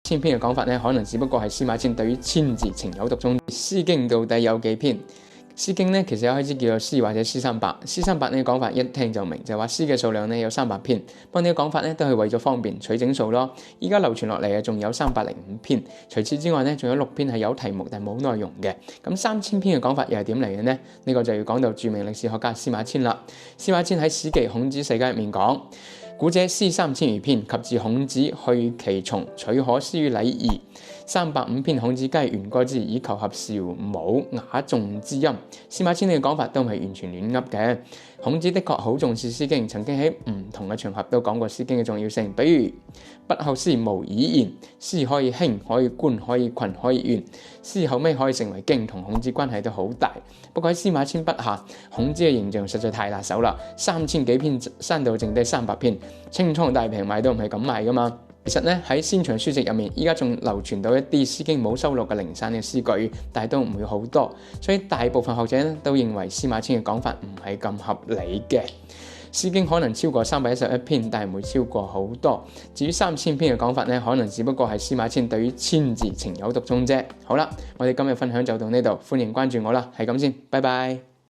千篇嘅講法咧，可能只不過係司馬遷對於千字情有獨鍾。《詩經》到底有幾篇？《詩經》咧其實一開始叫做詩或者詩300，詩300呢個講法一聽就明，就係話詩嘅數量咧有300篇。不過呢個講法咧都係為咗方便取整數咯。依家流傳落嚟嘅仲有305篇，除此之外咧仲有6篇係有題目但冇內容嘅。咁3000篇嘅講法又係點嚟嘅呢？呢個就要講到著名歷史學家司馬遷啦。司馬遷喺《史記·孔子世家》入面講：古者詩3000餘篇，及至孔子去其從，取可施於禮儀。305篇孔子皆原過之，以求合韶武雅頌之音。司馬遷呢個講法都唔係完全亂噏嘅。孔子的確好重視《詩經》，曾經喺唔同嘅場合都講過《詩經》嘅重要性。比如不後詩無以言，詩可以興，可以觀，可以群，可以怨。詩後尾可以成為經，同孔子關係都好大。不過喺司馬遷筆下，孔子嘅形象實在太辣手啦，3000幾篇刪到剩低300篇，清倉大平賣都唔係咁賣噶嘛。其實咧喺先秦書籍入面，依家仲流傳到一啲《詩經》冇收錄嘅零散嘅詩句，但係都唔會好多，所以大部分學者咧都認為司馬遷嘅講法唔係咁合理嘅。《詩經》可能超過311篇，但係唔會超過好多。至於3000篇嘅講法咧，可能只不過係司馬遷對於千字情有獨鍾啫。好啦，我哋今日分享就到呢度，歡迎關注我啦，係咁先，拜拜。